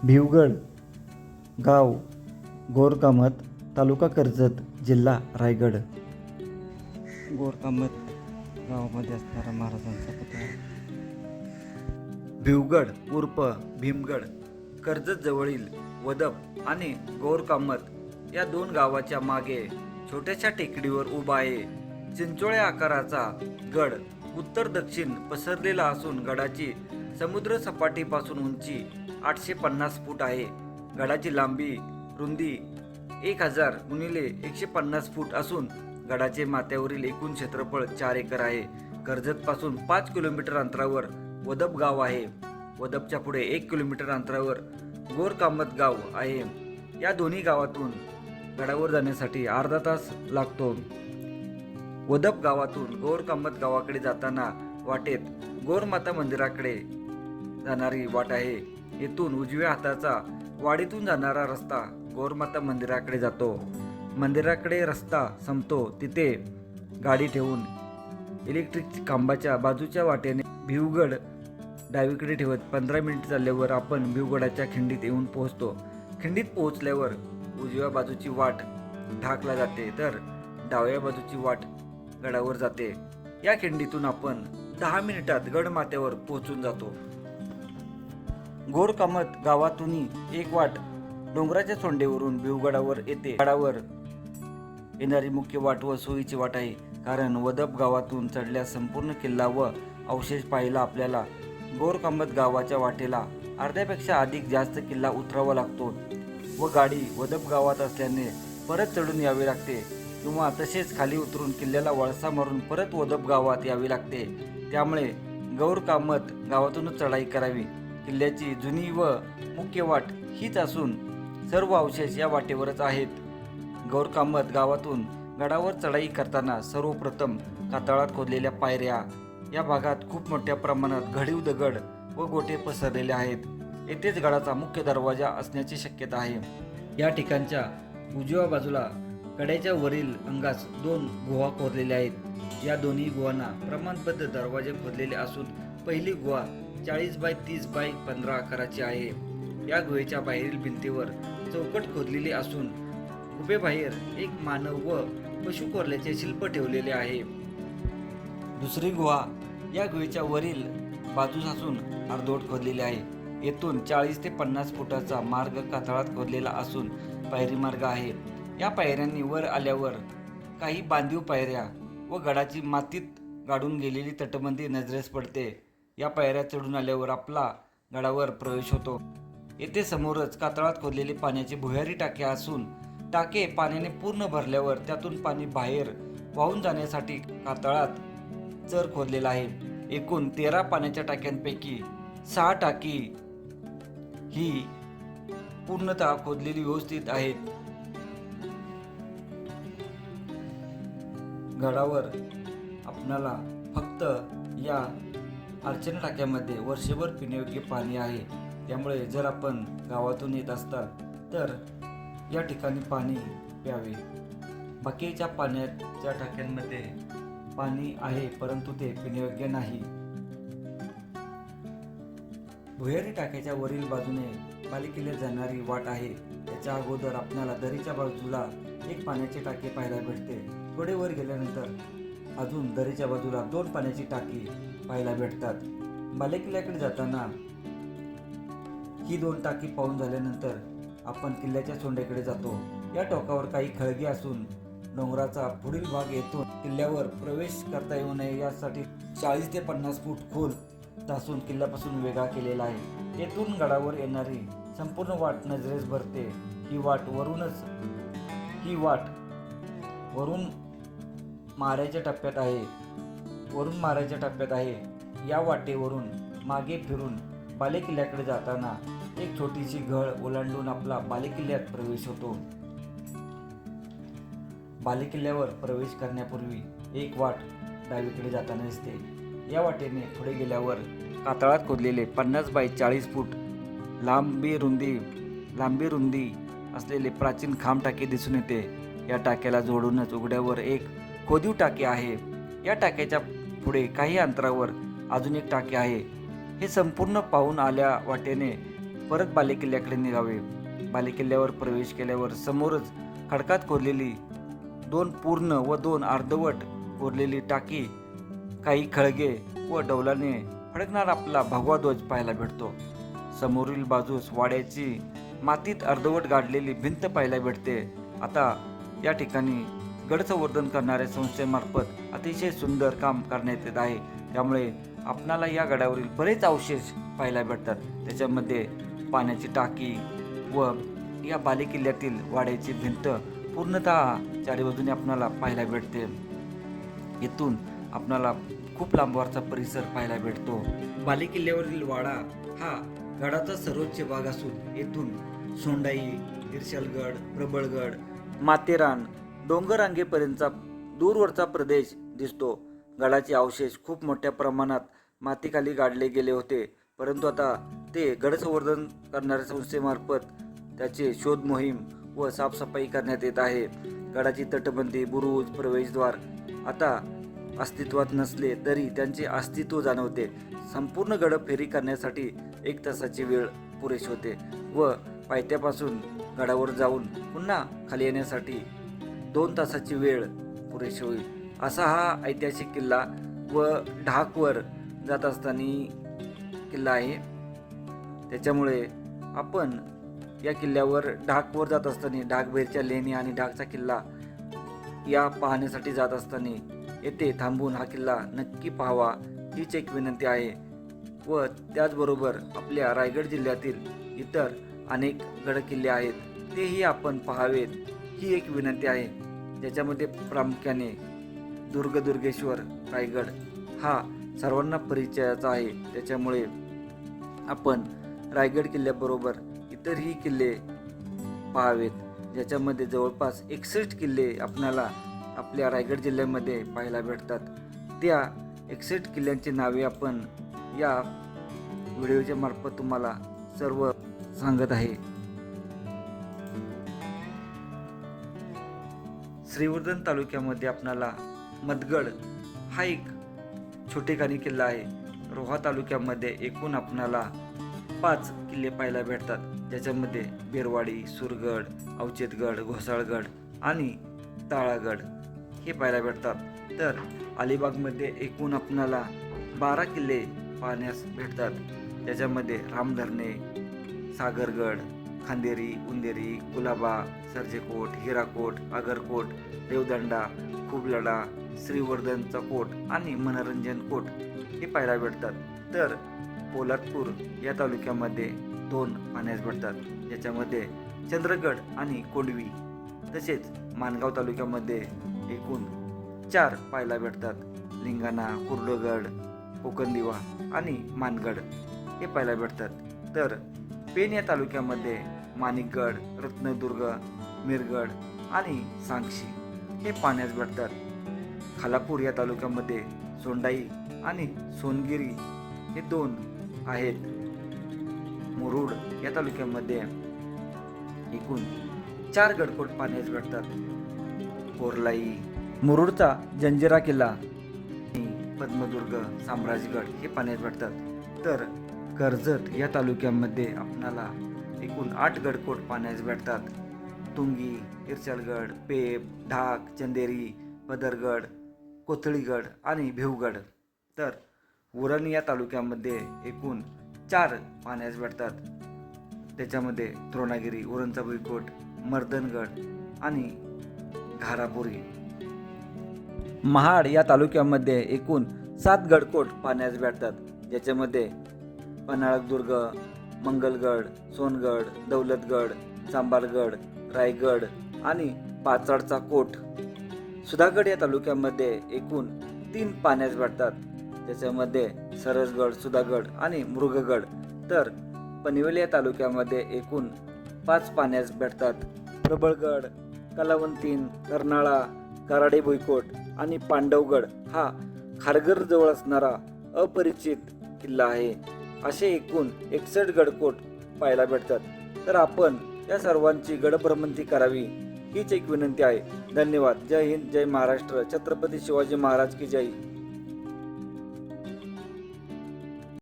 भिवगड गाव गोरकामत तालुका कर्जत जिल्हा रायगड. गोरकामत गावामध्ये असणारा महाराजांचा पुतळा. भिवगड उर्फ भीमगड कर्जत जवळील वदप आणि गोरकामत या दोन गावाच्या मागे छोट्याशा टेकडीवर उभा आहे. चिंचोळ्या आकाराचा गड उत्तर दक्षिण पसरलेला असून गडाची समुद्र सपाटीपासून उंची 850 फूट आहे. गडाची लांबी रुंदी 1000 × 150 फूट असून गडाचे माथ्यावरील एकूण क्षेत्रफळ 4 एकर आहे. कर्जत पासून 5 किलोमीटर अंतरावर वदप गाव आहे. वदपच्या पुढे 1 किलोमीटर अंतरावर गोरकामत गाव आहे. या दोन्ही गावातून गडावर जाण्यासाठी अर्धा तास लागतो. वदप गावातून गोरकामत गावाकडे जाताना वाटेत गोरमाता मंदिराकडे जाणारी वाट आहे. येथून उजव्या हाताचा वाडीतून जाणारा रस्ता गोरमाता मंदिराकडे जातो. मंदिराकडे रस्ता संपतो तिथे गाडी ठेवून इलेक्ट्रिक खांबाच्या बाजूच्या वाटेने भिवगड डावीकडे ठेवत 15 मिनिट चालल्यावर आपण भिवगडाच्या खिंडीत येऊन पोहोचतो. खिंडीत पोहोचल्यावर उजव्या बाजूची वाट ढाकला जाते तर डाव्या बाजूची वाट गडावर जाते. या खिंडीतून आपण 10 मिनिटात गडमाथ्यावर पोहोचून जातो. गोरकामत गावातूनही एक वाट डोंगराच्या सोंडेवरून भिवगडावर येते. गडावर येणारी मुख्य वाट व सोयीची वाट आहे, कारण वदप गावातून चढल्यास संपूर्ण किल्ला व अवशेष पाहायला आपल्याला गोरकामत गावाच्या वाटेला अर्ध्यापेक्षा अधिक जास्त किल्ला उतरावा लागतो व गाडी वदप गावात असल्याने परत चढून यावे लागते किंवा तसेच खाली उतरून किल्ल्याला वळसा मारून परत वदप गावात यावे लागते. त्यामुळे गोरकामत गावातूनच चढाई करावी. किल्ल्याची जुनी व मुख्य वाट हीच असून सर्व अवशेष या वाटेवरच आहेत. गोरकामत गावातून गडावर चढाई करताना सर्वप्रथम कातळात खोदलेल्या पायऱ्या. या भागात खूप मोठ्या प्रमाणात घडीव दगड व गोटे पसरलेले आहेत. येथेच गडाचा मुख्य दरवाजा असण्याची शक्यता आहे. या ठिकाणच्या उजव्या बाजूला कड्याच्या वरील अंगास 2 गुहा खोदलेल्या आहेत. या दोन्ही गुहांना प्रमाणबद्ध दरवाजे खोदलेले असून पहिली गुहा 40 बाय 30 बाय 15 आकाराची आहे. या गुहेच्या बाहेरील भिंतीवर चौकट खोदलेली असून गुहेबाहेर एक मानव व पशु कोरल्याचे शिल्प ठेवलेले आहे. दुसरी गुहा या गुहेच्या वरील बाजूस असून अर्धवट खोदलेली आहे. येथून 40 ते 50 फुटाचा मार्ग कातळात खोदलेला असून पायरी मार्ग आहे. या पायऱ्यांनी वर आल्यावर काही बांधीव पायऱ्या व गडाची मातीत गाडून गेलेली तटबंदी नजरेस पडते. या पायऱ्या चढून आल्यावर आपला गडावर प्रवेश होतो. येथे समोरच कातळात खोदलेले पाण्याचे भुयारी टाके असून टाके पाण्याने पूर्ण भरल्यावर त्यातून पाणी बाहेर वाहून जाण्यासाठी कातळात चर खोदलेला आहे. एकूण 13 पाण्याच्या टाक्यांपैकी 6 टाकी ही पूर्णतः खोदलेली व्यवस्थित आहेत. गडावर आपणाला फक्त या अर्चना टाक्यामध्ये वर्षभर पिण्यायोग्य पाणी आहे. त्यामुळे जर आपण गावातून येत असताल तर या ठिकाणी पाणी प्यावे. बाकीच्या पाण्याच्या टाक्यांमध्ये पाणी आहे परंतु ते पिण्यायोग्य नाही. भुयारी टाक्याच्या वरील बाजूने बालेकिल्ल्यात जाणारी वाट आहे. त्याच्या अगोदर आपल्याला दरीच्या बाजूला एक पाण्याची टाकी पाहायला भेटते. थोडे वर गेल्यानंतर अजून दरीच्या बाजूला 2 पाण्याची टाकी पाहायला भेटतात. बालेकिल्ल्याकडे जाताना ही 2 टाकी पाहून झाल्यानंतर आपण किल्ल्याच्या सोंडेकडे जातो. या टोकावर काही खळगी असून डोंगराचा पुढील भाग येथून किल्ल्यावर प्रवेश करता येऊ नये यासाठी 40 ते 50 फूट खोल तासून किल्ल्यापासून वेगळा केलेला आहे. येथून गडावर येणारी संपूर्ण वाट नजरेस भरते. ही वाट वरून माऱ्याच्या टप्प्यात आहे. या वाटेवरून मागे फिरून बालेकिल्ल्याकडे जाताना एक छोटीशी घळ ओलांडून आपला बालेकिल्ल्यात प्रवेश होतो. बालेकिल्ल्यावर प्रवेश करण्यापूर्वी एक वाट डावीकडे जाताना दिसते. या वाटेने पुढे गेल्यावर कातळात खोदलेले 50 बाय 40 फूट लांबी रुंदी असलेले प्राचीन खांब टाके दिसून येते. या टाक्याला जोडूनच उघड्यावर एक खोदीव टाके आहे. या टाक्याच्या पुढे काही अंतरावर अजून एक टाके आहे. हे संपूर्ण पाहून आल्या वाटेने परत बालेकिल्ल्याकडे निघावे. बालेकिल्ल्यावर प्रवेश केल्यावर समोरच खडकात कोरलेली 2 पूर्ण व 2 अर्धवट कोरलेली टाकी, काही खळगे व डौलाने फडकणारा आपला भगवा ध्वज पाहायला भेटतो. समोरील बाजूस वाड्याची मातीत अर्धवट गाडलेली भिंत पाहायला भेटते. आता या ठिकाणी गडसंवर्धन करणाऱ्या संस्थेमार्फत अतिशय सुंदर काम करण्यात येत आहे. त्यामुळे आपणाला या गडावरील बरेच अवशेष पाहायला भेटतात. त्याच्यामध्ये पाण्याची टाकी व या बालेकिल्ल्यातील वाड्याची भिंत पूर्णतः चारी बाजूने आपणाला पाहायला भेटते. इथून आपणाला खूप लांबवरचा परिसर पाहायला भेटतो. बालेकिल्ल्यावरील वाडा हा गडाचा सर्वोच्च भाग असून येथून सोंडाई, इर्शालगड, प्रबळगड, माथेरान, डोंगररांगेपर्यंतचा दूरवरचा प्रदेश दिसतो. गडाचे अवशेष खूप मोठ्या प्रमाणात मातीखाली गाडले गेले होते, परंतु आता ते गडसंवर्धन करणाऱ्या संस्थेमार्फत त्याचे शोध मोहीम व साफसफाई करण्यात येत आहे. गडाची तटबंदी, बुरुज, प्रवेशद्वार आता अस्तित्वात नसले तरी त्यांचे अस्तित्व जाणवते. संपूर्ण गड फेरी करण्यासाठी 1 तासाची वेळ पुरेशी होते व पायथ्यापासून गडावर जाऊन पुन्हा खाली येण्यासाठी 2 तासाची वेळ पुरेशी होईल. असा हा ऐतिहासिक किल्ला व ढाकवर जात असताना किल्ला आहे. त्याच्यामुळे आपण या किल्ल्यावर ढाकवर जात असताना ढाकबैरच्या लेणी आणि ढाकचा किल्ला या पाहण्यासाठी जात असताना येथे थांबून हा किल्ला नक्की पाहावा हीच एक विनंती आहे. व त्याचबरोबर आपल्या रायगड जिल्ह्यातील इतर अनेक गडकिल्ले आहेत, तेही आपण पाहावेत ही एक विनंती आहे. ज्याच्यामध्ये प्रामुख्याने दुर्गेश्वर रायगड हा सर्वांना परिचयाचा आहे. त्याच्यामुळे आपण रायगड किल्ल्याबरोबर इतरही किल्ले पाहावेत. ज्याच्यामध्ये जवळपास 61 किल्ले आपल्याला आपल्या रायगड जिल्ह्यामध्ये पाहायला भेटतात. त्या 61 किल्ल्यांची नावे आपण या व्हिडिओच्या मार्फत तुम्हाला सर्व सांगत आहे. श्रीवर्धन तालुक्यामध्ये आपणाला मदगड हा एक छोटेखानी किल्ला आहे. रोहा तालुक्यामध्ये एकूण आपणाला 5 किल्ले पाहायला भेटतात. ज्याच्यामध्ये बेरवाडी, सुरगड, अवचेतगड, घोसाळगड आणि ताळागड हे पाहायला भेटतात. तर अलिबागमध्ये एकूण आपणाला 12 किल्ले पाहण्यास भेटतात. त्याच्यामध्ये रामधरणे, सागरगड, खांदेरी, उंदेरी, कुलाबा, सर्जेकोट, हिराकोट, आगरकोट, देवदंडा, खुबलडा, श्रीवर्धनचा कोट आणि मनोरंजन कोट हे पाहायला भेटतात. तर पोलादपूर या तालुक्यामध्ये 2 पाहण्यास भेटतात. ज्याच्यामध्ये चंद्रगड आणि कोंडवी, तसेच माणगाव तालुक्यामध्ये एकूण 4 पाहायला भेटतात. लिंगाणा, कुर्डगड, कोकणदिवा आणि मानगड हे पाहायला भेटतात. तर पेन या तालुक्यामध्ये माणिकगड, रत्नदुर्ग, मिरगड आणि सांगशी हे पाहण्यास भेटतात. खालापूर या तालुक्यामध्ये सोंडाई आणि सोनगिरी हे 2 आहेत. मुरुड या तालुक्यामध्ये एकूण 4 गडकोट पाहण्यास भेटतात. कोरलाई, मुरुडचा जंजिरा किल्ला आणि पद्मदुर्ग, साम्राजगड हे पाहण्यास भेटतात. तर कर्जत या तालुक्यामध्ये आपणाला एकूण 8 गडकोट पाहण्यास भेटतात. तुंगी, इर्शालगड, पेब, ढाक, चंदेरी, पदरगड, कोथळीगड आणि भिवगड. तर उरण या तालुक्यामध्ये एकूण 4 पाहण्यास भेटतात. त्याच्यामध्ये द्रोणागिरी, उरणचा भुईकोट, मर्दनगड आणि घारापुरी. महाड या तालुक्यामध्ये एकूण 7 गडकोट पाहण्यास भेटतात. ज्याच्यामध्ये पन्हाळगदुर्ग, मंगलगड, सोनगड, दौलतगड, चांबारगड, रायगड आणि पाचाडचा कोट. सुधागड या तालुक्यामध्ये एकूण 3 पाहण्यास भेटतात. त्याच्यामध्ये सरसगड, सुधागड आणि मृगगड. तर पनवेल या तालुक्यामध्ये एकूण 5 पाहण्यास भेटतात. प्रबळगड, कलावंतीन, कर्नाळा, कराडे भुईकोट आणि पांडवगड हा खारघर जवळ असणारा अपरिचित किल्ला आहे. असे एकूण 61 गडकोट पाहायला भेटतात. तर आपण या सर्वांची गडभ्रमंती करावी हीच एक विनंती आहे. धन्यवाद. जय हिंद, जय महाराष्ट्र. छत्रपती शिवाजी महाराज की जय.